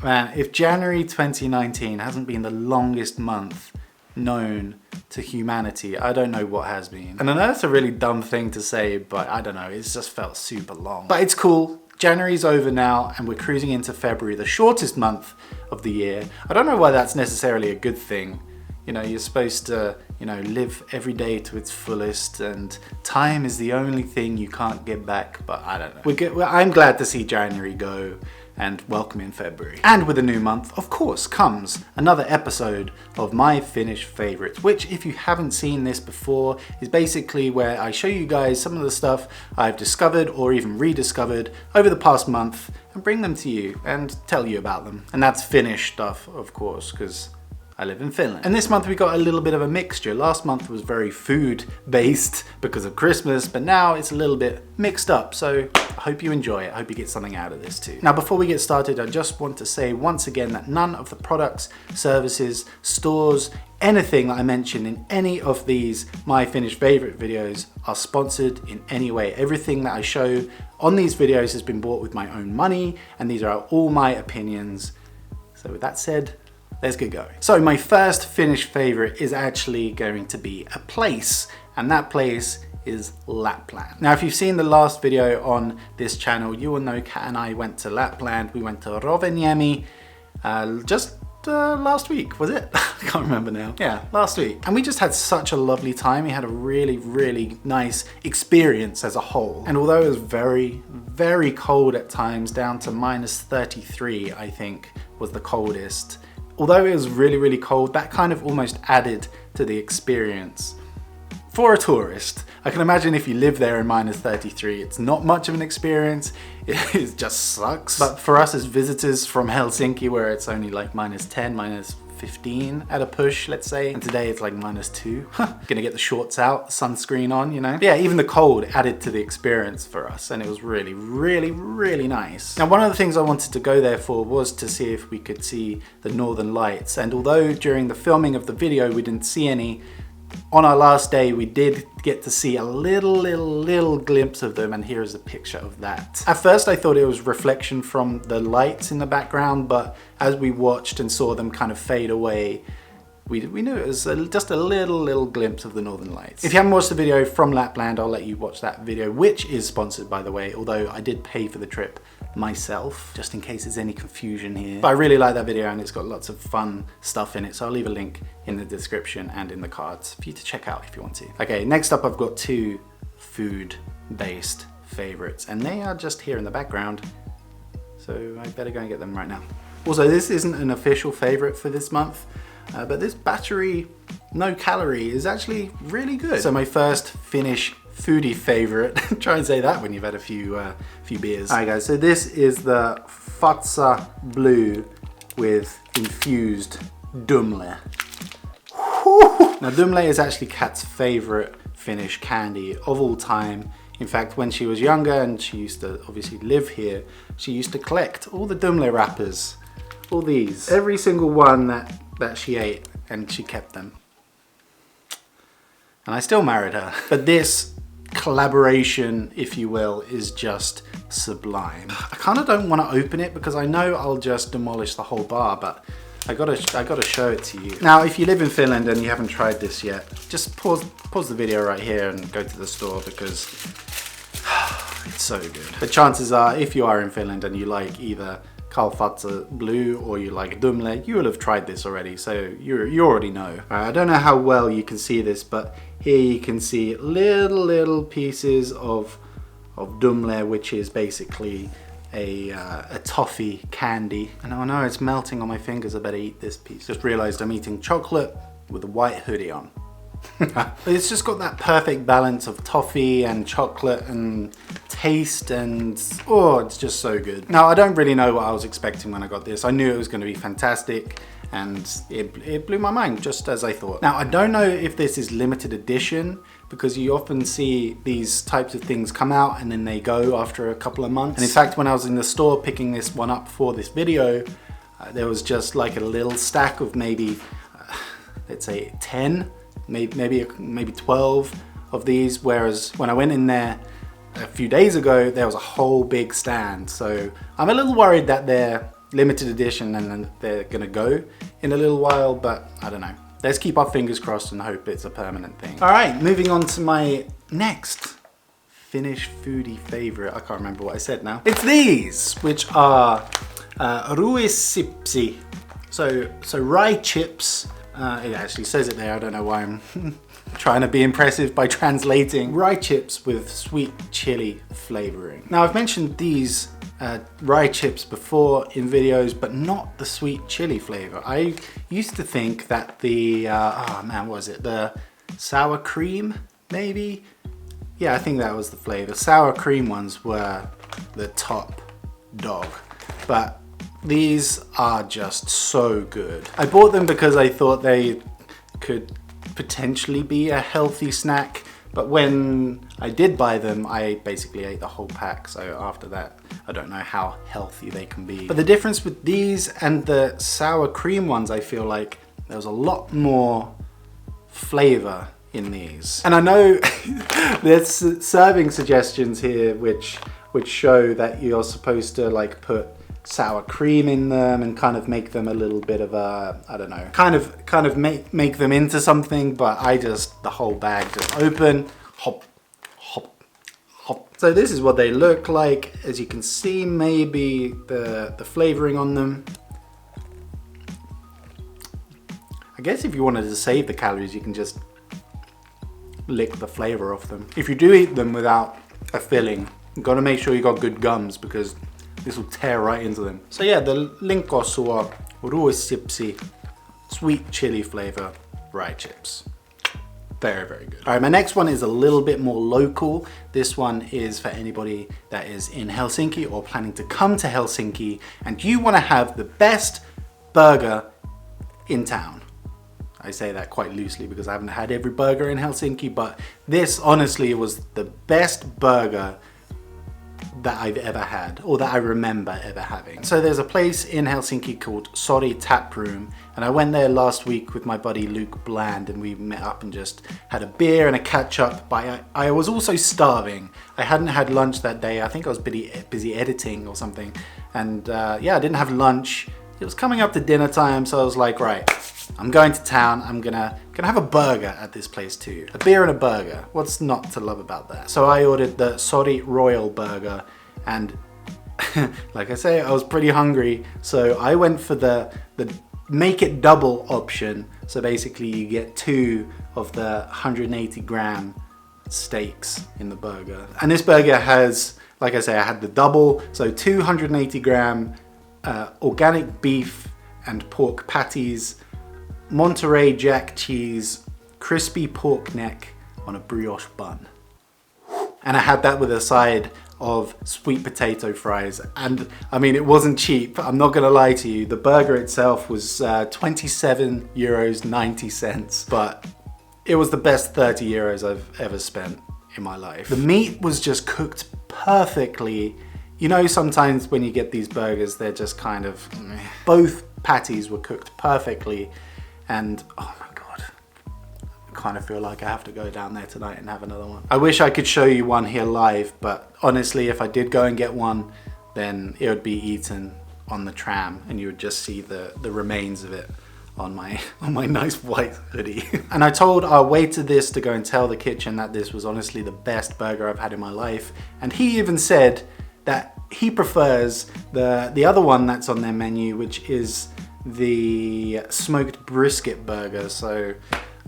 Man, if January 2019 hasn't been the longest month known to humanity, I don't know what has been. And I know it's a really dumb thing to say, but I don't know, it's just felt super long. But it's cool. January's over now and we're cruising into February, the shortest month of the year. I don't know why that's necessarily a good thing. You know, you're supposed to, you know, live every day to its fullest, and time is the only thing you can't get back, but I don't know. I'm glad to see January go and welcome in February. And with a new month, of course, comes another episode of my Finnish Favorites, which, if you haven't seen this before, is basically where I show you guys some of the stuff I've discovered or even rediscovered over the past month and bring them to you and tell you about them. And that's Finnish stuff, of course, because I live in Finland. And this month we got a little bit of a mixture. Last month was very food based because of Christmas, but now it's a little bit mixed up. So I hope you enjoy it. I hope you get something out of this too. Now, before we get started, I just want to say once again that none of the products, services, stores, anything that I mentioned in any of these My Finnish Favorite videos are sponsored in any way. Everything that I show on these videos has been bought with my own money, and these are all my opinions. So with that said, let's get going. So my first Finnish favorite is actually going to be a place, and that place is Lapland. Now, if you've seen the last video on this channel, you will know Kat and I went to Lapland. We went to Rovaniemi just last week, was it? I can't remember now. Yeah, last week. And we just had such a lovely time. We had a really, really nice experience as a whole. And although it was very, very cold at times, down to -33, I think, was the coldest. Although it was really, really cold, that kind of almost added to the experience. For a tourist, I can imagine if you live there in -33, it's not much of an experience. It just sucks. But for us as visitors from Helsinki, where it's only like -10, -15 at a push, let's say, and today it's like -2. Gonna get the shorts out, sunscreen on, you know? Yeah, even the cold added to the experience for us, and it was really, really, really nice. Now, one of the things I wanted to go there for was to see if we could see the Northern Lights, and although during the filming of the video we didn't see any, on our last day we did get to see a little glimpse of them, and here is a picture of that. At first I thought it was reflection from the lights in the background, but as we watched and saw them kind of fade away, we knew it was just a little glimpse of the Northern Lights. If you haven't watched the video from Lapland, I'll let you watch that video, which is sponsored, by the way, although I did pay for the trip myself, just in case there's any confusion here. But I really like that video, and it's got lots of fun stuff in it, so I'll leave a link in the description and in the cards for you to check out if you want to. Okay, next up I've got two food-based favorites, and they are just here in the background, so I better go and get them right now. Also, this isn't an official favorite for this month, but this battery no calorie is actually really good. So my first Finnish foodie favorite, try and say that when you've had a few beers. Alright guys, so this is the Fazer Blue with infused dumle. Now dumle is actually Kat's favorite Finnish candy of all time. In fact, when she was younger and she used to obviously live here, she used to collect all the dumle wrappers, all these, every single one that she ate, and she kept them. And I still married her. But this collaboration, if you will, is just sublime. I kind of don't want to open it because I know I'll just demolish the whole bar, but I gotta show it to you. Now, if you live in Finland and you haven't tried this yet, just pause the video right here and go to the store, because it's so good. But chances are, if you are in Finland and you like either Fazer Blue or you like dumle, you will have tried this already, so you already know. I don't know how well you can see this, but here you can see little pieces of dumle, which is basically a toffee candy. And oh no, it's melting on my fingers. I better eat this piece. Just realized I'm eating chocolate with a white hoodie on. It's just got that perfect balance of toffee and chocolate and taste, and oh, it's just so good. Now, I don't really know what I was expecting when I got this. I knew it was going to be fantastic, and it blew my mind, just as I thought. Now, I don't know if this is limited edition, because you often see these types of things come out and then they go after a couple of months. And in fact, when I was in the store picking this one up for this video, there was just like a little stack of maybe, let's say 10, maybe 12 of these, whereas when I went in there a few days ago, there was a whole big stand. So I'm a little worried that they're limited edition and then they're gonna go in a little while, but I don't know. Let's keep our fingers crossed and hope it's a permanent thing. All right, moving on to my next Finnish foodie favorite. I can't remember what I said now. It's these, which are ruissipsi. So rye chips. It actually says it there. I don't know why I'm trying to be impressive by translating. Rye chips with sweet chili flavoring. Now I've mentioned these rye chips before in videos, but not the sweet chili flavor. I used to think that the, oh man, what was it? The sour cream, maybe? Yeah, I think that was the flavor. Sour cream ones were the top dog, but these are just so good. I bought them because I thought they could potentially be a healthy snack, but when I did buy them, I basically ate the whole pack. So after that, I don't know how healthy they can be. But the difference with these and the sour cream ones, I feel like there's a lot more flavor in these. And I know there's serving suggestions here which show that you're supposed to like put sour cream in them and kind of make them a little bit of a, I don't know, kind of make them into something, but I just, the whole bag just open, hop, hop, hop. So this is what they look like. As you can see, maybe the flavoring on them. I guess if you wanted to save the calories, you can just lick the flavor off them. If you do eat them without a filling, you've got to make sure you got good gums because this will tear right into them. So yeah, the linkosua ruissipsi sweet chili flavor rye chips. Very, very good. All right, my next one is a little bit more local. This one is for anybody that is in Helsinki or planning to come to Helsinki and you want to have the best burger in town. I say that quite loosely because I haven't had every burger in Helsinki, but this honestly was the best burger that I've ever had, or that I remember ever having. So there's a place in Helsinki called Sori Taproom, and I went there last week with my buddy Luke Bland, and we met up and just had a beer and a catch up, but I was also starving. I hadn't had lunch that day. I think I was busy editing or something, and yeah, I didn't have lunch. It was coming up to dinner time, so I was like, right, I'm going to town. I'm gonna have a burger at this place too. A beer and a burger. What's not to love about that? So I ordered the Sori Royal Burger, and like I say, I was pretty hungry, so I went for the make it double option. So basically you get 2 of the 180 gram steaks in the burger. And this burger has, like I say, I had the double, so 280 gram organic beef and pork patties, Monterey Jack cheese, crispy pork neck on a brioche bun. And I had that with a side of sweet potato fries. And I mean, it wasn't cheap. I'm not gonna lie to you. The burger itself was 27 euros 90 cents, but it was the best 30 euros I've ever spent in my life. The meat was just cooked perfectly. You know, sometimes when you get these burgers, they're just kind of, both patties were cooked perfectly. And oh my God, I kind of feel like I have to go down there tonight and have another one. I wish I could show you one here live, but honestly, if I did go and get one, then it would be eaten on the tram and you would just see the remains of it on my nice white hoodie. And I told our waiter this to go and tell the kitchen that this was honestly the best burger I've had in my life. And he even said that he prefers the other one that's on their menu, which is the smoked brisket burger. So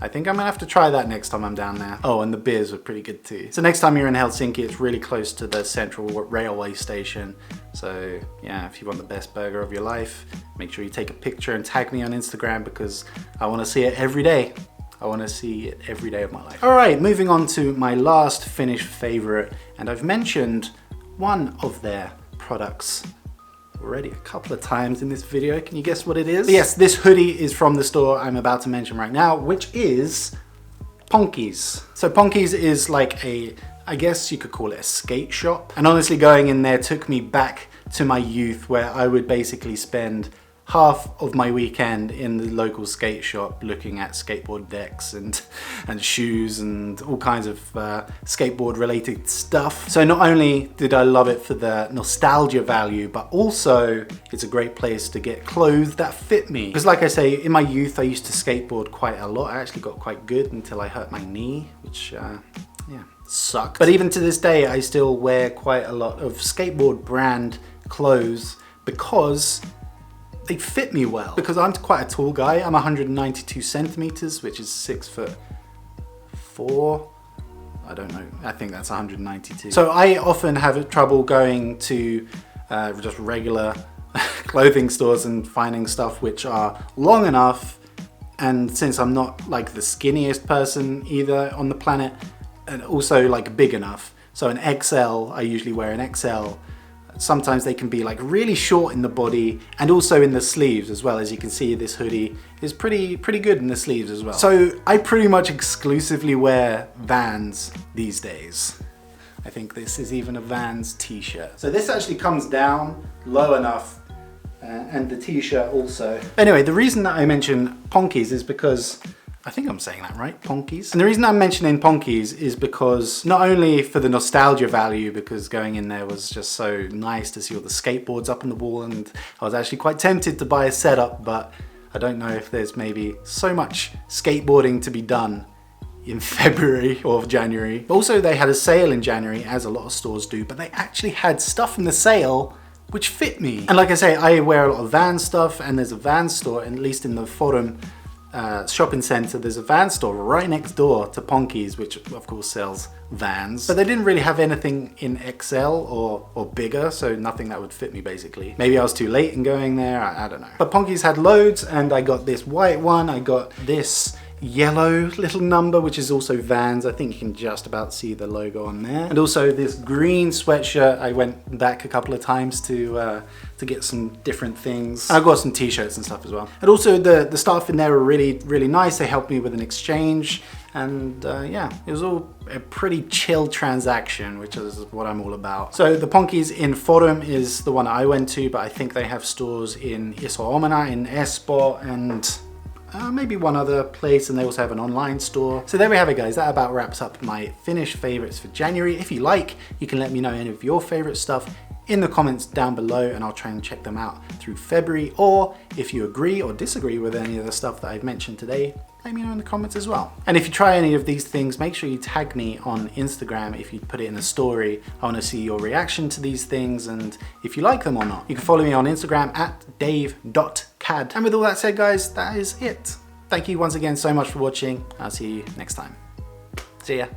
I think I'm gonna have to try that next time I'm down there. Oh, and the beers were pretty good too. So next time you're in Helsinki, it's really close to the central railway station. So yeah, if you want the best burger of your life, make sure you take a picture and tag me on Instagram because I wanna see it every day. I wanna see it every day of my life. All right, moving on to my last Finnish favorite, and I've mentioned one of their products already a couple of times in this video. Can you guess what it is? Yes, this hoodie is from the store I'm about to mention right now, which is Ponke's. So Ponke's is like I guess you could call it a skate shop. And honestly, going in there took me back to my youth where I would basically spend half of my weekend in the local skate shop looking at skateboard decks and shoes and all kinds of skateboard related stuff. So not only did I love it for the nostalgia value, but also it's a great place to get clothes that fit me. Because like I say, in my youth I used to skateboard quite a lot. I actually got quite good until I hurt my knee, which yeah, sucked. But even to this day I still wear quite a lot of skateboard brand clothes because they fit me well. Because I'm quite a tall guy. I'm 192 centimeters, which is 6'4". I don't know. I think that's 192. So I often have trouble going to just regular clothing stores and finding stuff which are long enough. And since I'm not like the skinniest person either on the planet, and also like big enough. So an XL, I usually wear an XL. Sometimes they can be like really short in the body and also in the sleeves as well. As you can see, this hoodie is pretty good in the sleeves as well. So I pretty much exclusively wear Vans these days. I think this is even a Vans t-shirt. So this actually comes down low enough and the t-shirt also. Anyway, the reason that I mention Ponke's is because I think I'm saying that right, Ponke's. And the reason I'm mentioning Ponke's is because not only for the nostalgia value, because going in there was just so nice to see all the skateboards up on the wall, and I was actually quite tempted to buy a setup, but I don't know if there's maybe so much skateboarding to be done in February or January. But also they had a sale in January, as a lot of stores do, but they actually had stuff in the sale which fit me. And like I say, I wear a lot of Vans stuff, and there's a Vans store, at least in the Forum shopping centre, there's a Vans store right next door to Ponke's, which of course sells Vans. But they didn't really have anything in XL or bigger, so nothing that would fit me basically. Maybe I was too late in going there, I don't know. But Ponke's had loads, and I got this white one, I got this yellow little number, which is also Vans. I think you can just about see the logo on there. And also this green sweatshirt. I went back a couple of times to get some different things. And I got some t-shirts and stuff as well. And also the staff in there were really nice. They helped me with an exchange. And yeah, it was all a pretty chill transaction, which is what I'm all about. So the Ponke's in Forum is the one I went to, but I think they have stores in Iso Omena, in Espoo, and maybe one other place, and they also have an online store. So there we have it, guys. That about wraps up my Finnish favorites for January. If you like, you can let me know any of your favorite stuff in the comments down below, and I'll try and check them out through February. Or if you agree or disagree with any of the stuff that I've mentioned today, let me know in the comments as well. And if you try any of these things, make sure you tag me on Instagram if you put it in a story. I want to see your reaction to these things and if you like them or not. You can follow me on Instagram at dave.cad. And with all that said, guys, that is it. Thank you once again so much for watching. I'll see you next time. See ya.